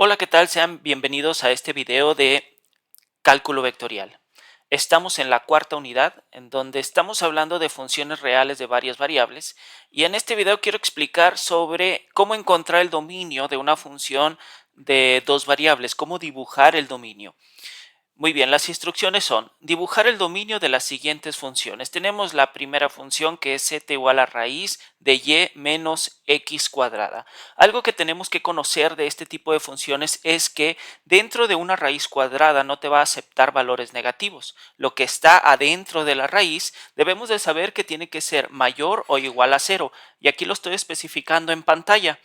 Hola, ¿qué tal? Sean bienvenidos a este video de cálculo vectorial. Estamos en la cuarta unidad, en donde estamos hablando de funciones reales de varias variables, y en este video quiero explicar sobre cómo encontrar el dominio de una función de dos variables, cómo dibujar el dominio. Muy bien, las instrucciones son dibujar el dominio de las siguientes funciones. Tenemos la primera función, que es z igual a raíz de y menos x cuadrada. Algo que tenemos que conocer de este tipo de funciones es que dentro de una raíz cuadrada no te va a aceptar valores negativos. Lo que está adentro de la raíz debemos de saber que tiene que ser mayor o igual a 0, y aquí lo estoy especificando en pantalla.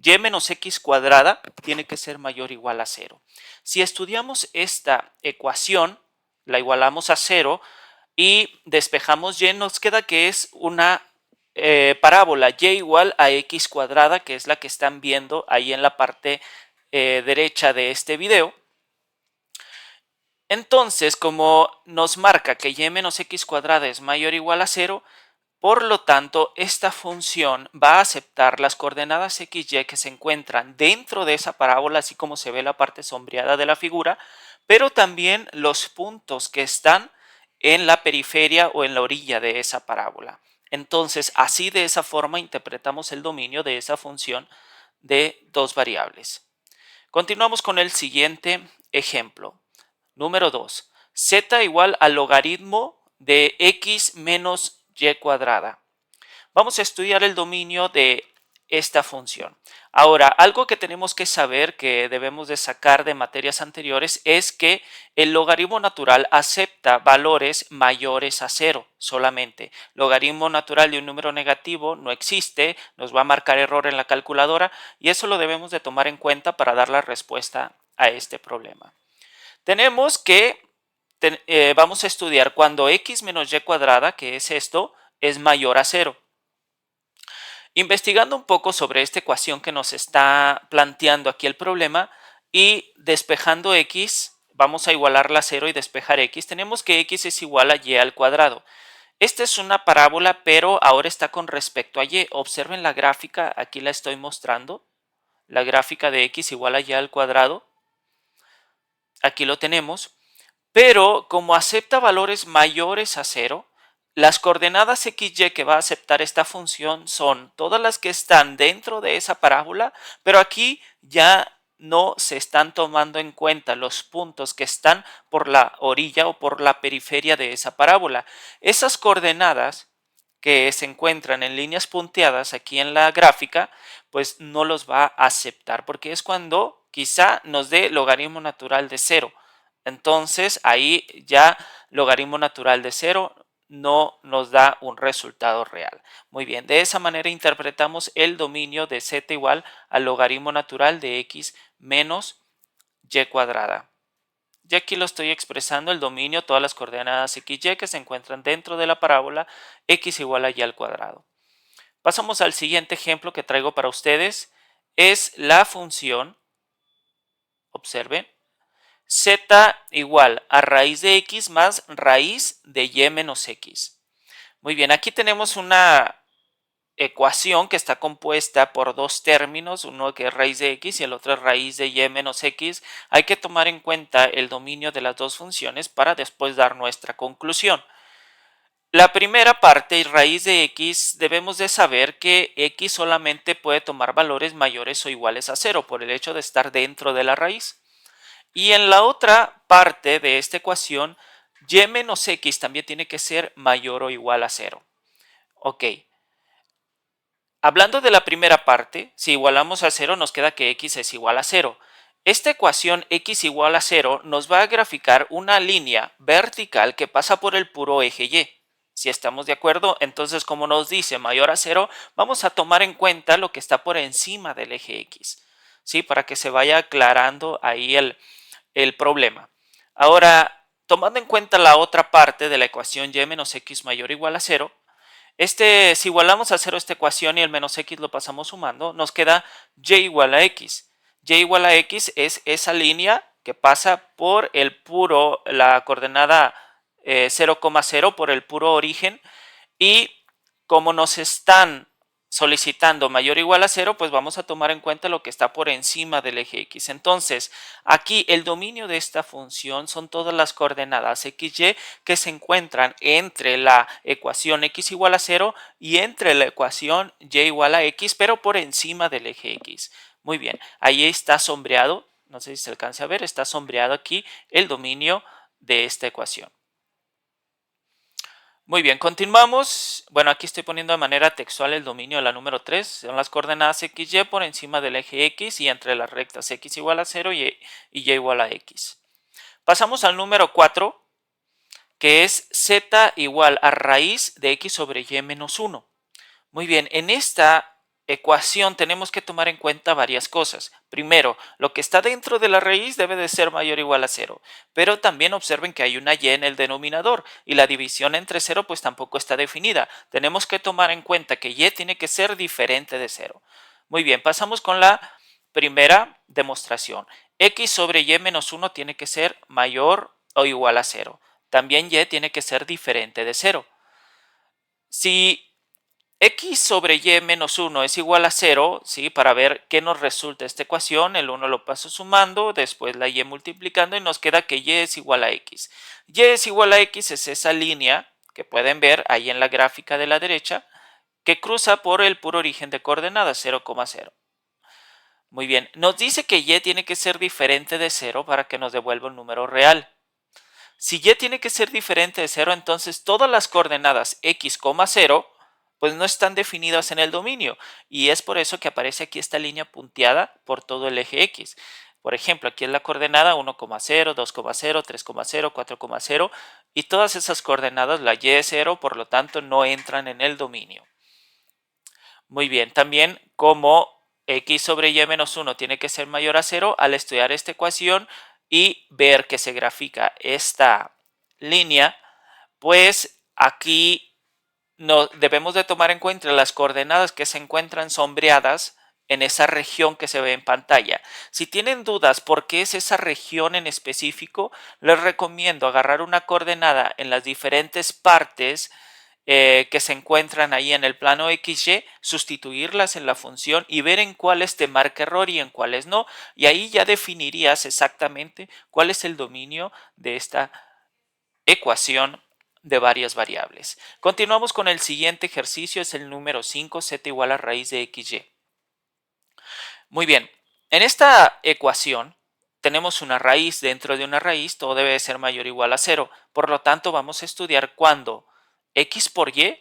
Y menos x cuadrada tiene que ser mayor o igual a 0. Si estudiamos esta ecuación, la igualamos a 0 y despejamos y, nos queda que es una parábola y igual a x cuadrada, que es la que están viendo ahí en la parte derecha de este video. Entonces, como nos marca que y menos x cuadrada es mayor o igual a 0, por lo tanto, esta función va a aceptar las coordenadas x, y que se encuentran dentro de esa parábola, así como se ve la parte sombreada de la figura, pero también los puntos que están en la periferia o en la orilla de esa parábola. Entonces, así de esa forma interpretamos el dominio de esa función de dos variables. Continuamos con el siguiente ejemplo. Número 2. Z igual al logaritmo de x menos y cuadrada. Vamos a estudiar el dominio de esta función. Ahora, algo que tenemos que saber, que debemos de sacar de materias anteriores, es que el logaritmo natural acepta valores mayores a 0 solamente. Logaritmo natural de un número negativo no existe, nos va a marcar error en la calculadora, y eso lo debemos de tomar en cuenta para dar la respuesta a este problema. Tenemos que vamos a estudiar cuando x menos y cuadrada, que es esto, es mayor a 0. Investigando un poco sobre esta ecuación que nos está planteando aquí el problema y despejando x, vamos a igualarla a 0 y despejar x, tenemos que x es igual a y al cuadrado. Esta es una parábola, pero ahora está con respecto a y. Observen la gráfica, aquí la estoy mostrando, la gráfica de x igual a y al cuadrado. Aquí lo tenemos. Pero como acepta valores mayores a 0, las coordenadas xy que va a aceptar esta función son todas las que están dentro de esa parábola, pero aquí ya no se están tomando en cuenta los puntos que están por la orilla o por la periferia de esa parábola. Esas coordenadas que se encuentran en líneas punteadas aquí en la gráfica, pues no los va a aceptar, porque es cuando quizá nos dé logaritmo natural de 0. Entonces ahí ya logaritmo natural de 0 no nos da un resultado real. Muy bien, de esa manera interpretamos el dominio de z igual al logaritmo natural de x menos y cuadrada. Y aquí lo estoy expresando el dominio, todas las coordenadas x, y que se encuentran dentro de la parábola x igual a y al cuadrado. Pasamos al siguiente ejemplo que traigo para ustedes. Es la función, observen, z igual a raíz de x más raíz de y menos x. Muy bien, aquí tenemos una ecuación que está compuesta por dos términos, uno que es raíz de x y el otro es raíz de y menos x. Hay que tomar en cuenta el dominio de las dos funciones para después dar nuestra conclusión. La primera parte, raíz de x, debemos de saber que x solamente puede tomar valores mayores o iguales a 0 por el hecho de estar dentro de la raíz. Y en la otra parte de esta ecuación, y menos x también tiene que ser mayor o igual a 0. Ok. Hablando de la primera parte, si igualamos a 0 nos queda que x es igual a 0. Esta ecuación x igual a 0 nos va a graficar una línea vertical que pasa por el puro eje y. Si estamos de acuerdo, entonces como nos dice mayor a 0, vamos a tomar en cuenta lo que está por encima del eje x, ¿sí? Para que se vaya aclarando ahí el problema. Ahora, tomando en cuenta la otra parte de la ecuación y menos x mayor o igual a 0, si igualamos a 0 esta ecuación y el menos x lo pasamos sumando, nos queda y igual a x. Y igual a x es esa línea que pasa por el puro, la coordenada 0,0 por el puro origen, y como nos están solicitando mayor o igual a 0, pues vamos a tomar en cuenta lo que está por encima del eje X. Entonces, aquí el dominio de esta función son todas las coordenadas XY que se encuentran entre la ecuación X igual a 0 y entre la ecuación Y igual a X, pero por encima del eje X. Muy bien, ahí está sombreado, no sé si se alcanza a ver, está sombreado aquí el dominio de esta ecuación. Muy bien, continuamos. Bueno, aquí estoy poniendo de manera textual el dominio de la número 3. Son las coordenadas XY por encima del eje X y entre las rectas X igual a 0 y Y igual a X. Pasamos al número 4, que es Z igual a raíz de X sobre Y menos 1. Muy bien, en esta ecuación tenemos que tomar en cuenta varias cosas. Primero, lo que está dentro de la raíz debe de ser mayor o igual a 0, pero también observen que hay una y en el denominador y la división entre 0 pues tampoco está definida. Tenemos que tomar en cuenta que y tiene que ser diferente de 0. Muy bien, pasamos con la primera demostración. X sobre y menos 1 tiene que ser mayor o igual a 0. También y tiene que ser diferente de 0. Si X sobre Y menos 1 es igual a 0, ¿sí? Para ver qué nos resulta esta ecuación, el 1 lo paso sumando, después la Y multiplicando y nos queda que Y es igual a X. Y es igual a X es esa línea que pueden ver ahí en la gráfica de la derecha que cruza por el puro origen de coordenadas 0,0. Muy bien, nos dice que Y tiene que ser diferente de 0 para que nos devuelva un número real. Si Y tiene que ser diferente de 0, entonces todas las coordenadas X, 0 pues no están definidas en el dominio y es por eso que aparece aquí esta línea punteada por todo el eje X. Por ejemplo, aquí es la coordenada 1,0, 2,0, 3,0, 4,0 y todas esas coordenadas, la Y es 0, por lo tanto no entran en el dominio. Muy bien, también como X sobre Y menos 1 tiene que ser mayor a 0, al estudiar esta ecuación y ver que se grafica esta línea, pues aquí debemos de tomar en cuenta las coordenadas que se encuentran sombreadas en esa región que se ve en pantalla. Si tienen dudas por qué es esa región en específico, les recomiendo agarrar una coordenada en las diferentes partes que se encuentran ahí en el plano XY, sustituirlas en la función y ver en cuáles te marca error y en cuáles no. Y ahí ya definirías exactamente cuál es el dominio de esta ecuación de varias variables. Continuamos con el siguiente ejercicio, es el número 5, z igual a raíz de XY. Muy bien, en esta ecuación tenemos una raíz dentro de una raíz, todo debe ser mayor o igual a 0. Por lo tanto, vamos a estudiar cuando x por y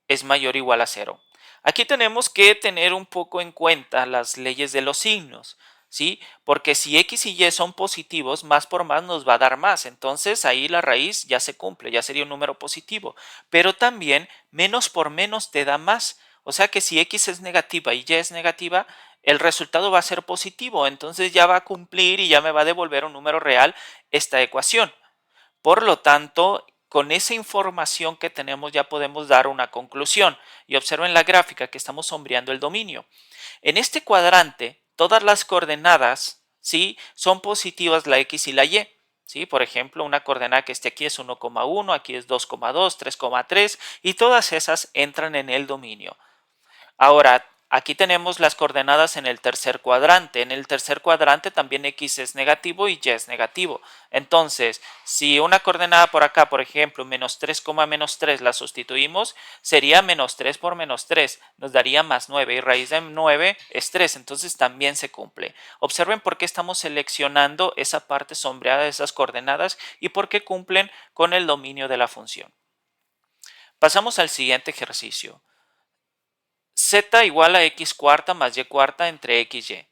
es mayor o igual a 0. Aquí tenemos que tener un poco en cuenta las leyes de los signos, ¿sí? Porque si x y y son positivos, más por más nos va a dar más. Entonces ahí la raíz ya se cumple, ya sería un número positivo. Pero también menos por menos te da más. O sea que si x es negativa y y es negativa, el resultado va a ser positivo. Entonces ya va a cumplir y ya me va a devolver un número real esta ecuación. Por lo tanto, con esa información que tenemos ya podemos dar una conclusión. Y observen la gráfica que estamos sombreando el dominio. En este cuadrante, todas las coordenadas, ¿sí?, son positivas la x y la y. ¿Sí? Por ejemplo, una coordenada que esté aquí es 1,1, aquí es 2,2, 3,3 y todas esas entran en el dominio. Ahora, aquí tenemos las coordenadas en el tercer cuadrante. En el tercer cuadrante también x es negativo y y es negativo. Entonces, si una coordenada por acá, por ejemplo, menos 3, menos 3 la sustituimos, sería menos 3 por menos 3, nos daría más 9 y raíz de 9 es 3, entonces también se cumple. Observen por qué estamos seleccionando esa parte sombreada de esas coordenadas y por qué cumplen con el dominio de la función. Pasamos al siguiente ejercicio. Z igual a x cuarta más y cuarta entre x y.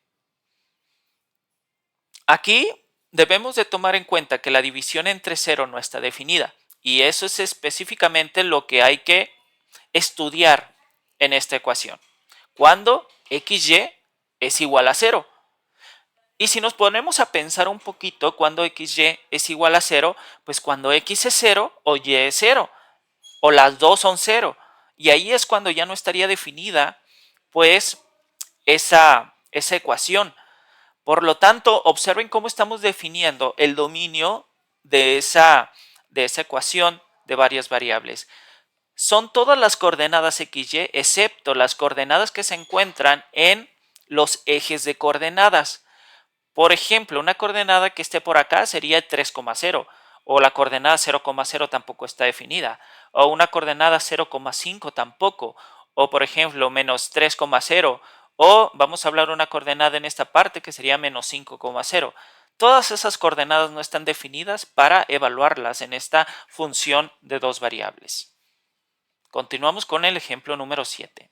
Aquí debemos de tomar en cuenta que la división entre 0 no está definida y eso es específicamente lo que hay que estudiar en esta ecuación. Cuando xy es igual a 0. Y si nos ponemos a pensar un poquito cuando xy es igual a 0, pues cuando x es 0 o y es 0 o las dos son 0. Y ahí es cuando ya no estaría definida pues esa ecuación. Por lo tanto, observen cómo estamos definiendo el dominio de esa ecuación de varias variables. son todas las coordenadas XY excepto las coordenadas que se encuentran en los ejes de coordenadas. Por ejemplo, una coordenada que esté por acá sería 3,0, o la coordenada 0,0 tampoco está definida, o una coordenada 0,5 tampoco, o por ejemplo menos 3,0, o vamos a hablar de una coordenada en esta parte que sería menos 5,0. Todas esas coordenadas no están definidas para evaluarlas en esta función de dos variables. Continuamos con el ejemplo número 7.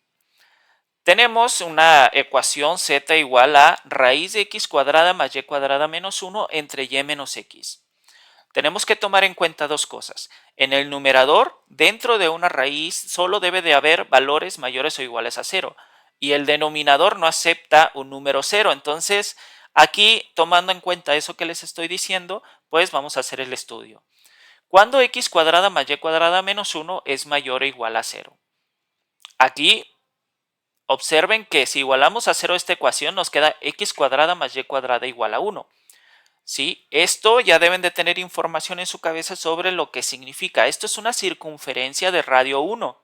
Tenemos una ecuación z igual a raíz de x cuadrada más y cuadrada menos 1 entre y menos x. Tenemos que tomar en cuenta dos cosas. En el numerador, dentro de una raíz, solo debe de haber valores mayores o iguales a 0. Y el denominador no acepta un número 0. Entonces, aquí, tomando en cuenta eso que les estoy diciendo, pues vamos a hacer el estudio. ¿Cuándo x cuadrada más y cuadrada menos 1 es mayor o igual a 0? Aquí observen que si igualamos a 0 esta ecuación nos queda x cuadrada más y cuadrada igual a 1. ¿Sí? Esto ya deben de tener información en su cabeza sobre lo que significa. Esto es una circunferencia de radio 1.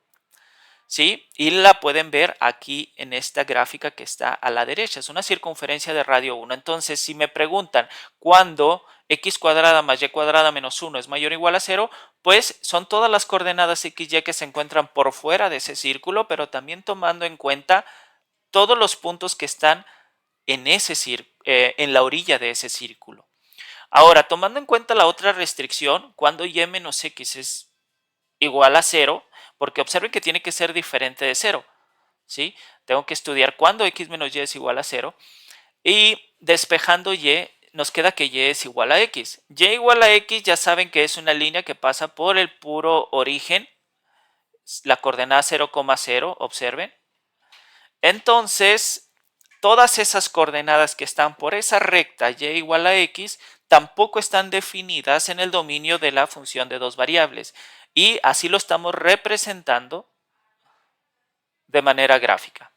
¿Sí? Y la pueden ver aquí en esta gráfica que está a la derecha. Es una circunferencia de radio 1. Entonces, si me preguntan cuándo x cuadrada más y cuadrada menos 1 es mayor o igual a 0, pues son todas las coordenadas x, y que se encuentran por fuera de ese círculo, pero también tomando en cuenta todos los puntos que están en la orilla de ese círculo. Ahora, tomando en cuenta la otra restricción, cuando y menos x es igual a 0, porque observen que tiene que ser diferente de 0, ¿sí? Tengo que estudiar cuándo x menos y es igual a 0, y despejando y, nos queda que y es igual a x. Y igual a x ya saben que es una línea que pasa por el puro origen, la coordenada 0,0, observen. Entonces, todas esas coordenadas que están por esa recta y igual a x tampoco están definidas en el dominio de la función de dos variables, y así lo estamos representando de manera gráfica.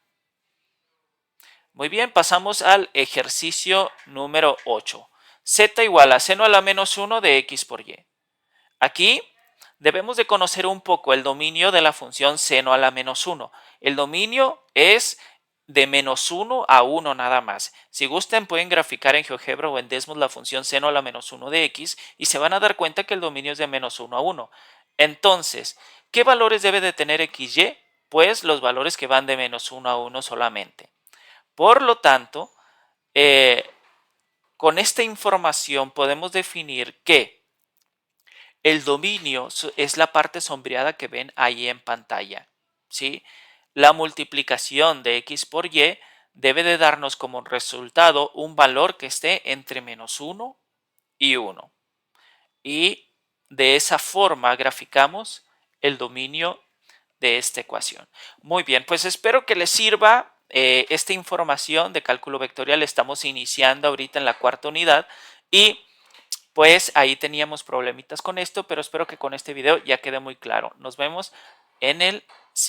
Muy bien, pasamos al ejercicio número 8. Z igual a seno a la menos 1 de x por y. Aquí debemos de conocer un poco el dominio de la función seno a la menos 1. El dominio es de menos 1 a 1 nada más. Si gustan pueden graficar en GeoGebra o en Desmos la función seno a la menos 1 de x y se van a dar cuenta que el dominio es de menos 1 a 1. Entonces, ¿qué valores debe de tener xy? Pues los valores que van de menos 1 a 1 solamente. Por lo tanto, con esta información podemos definir que el dominio es la parte sombreada que ven ahí en pantalla, ¿sí? La multiplicación de x por y debe de darnos como resultado un valor que esté entre menos 1 y 1. Y de esa forma graficamos el dominio de esta ecuación. Muy bien, pues espero que les sirva esta información de cálculo vectorial. Estamos iniciando ahorita en la cuarta unidad y pues ahí teníamos problemitas con esto, pero espero que con este video ya quede muy claro. Nos vemos en el siguiente.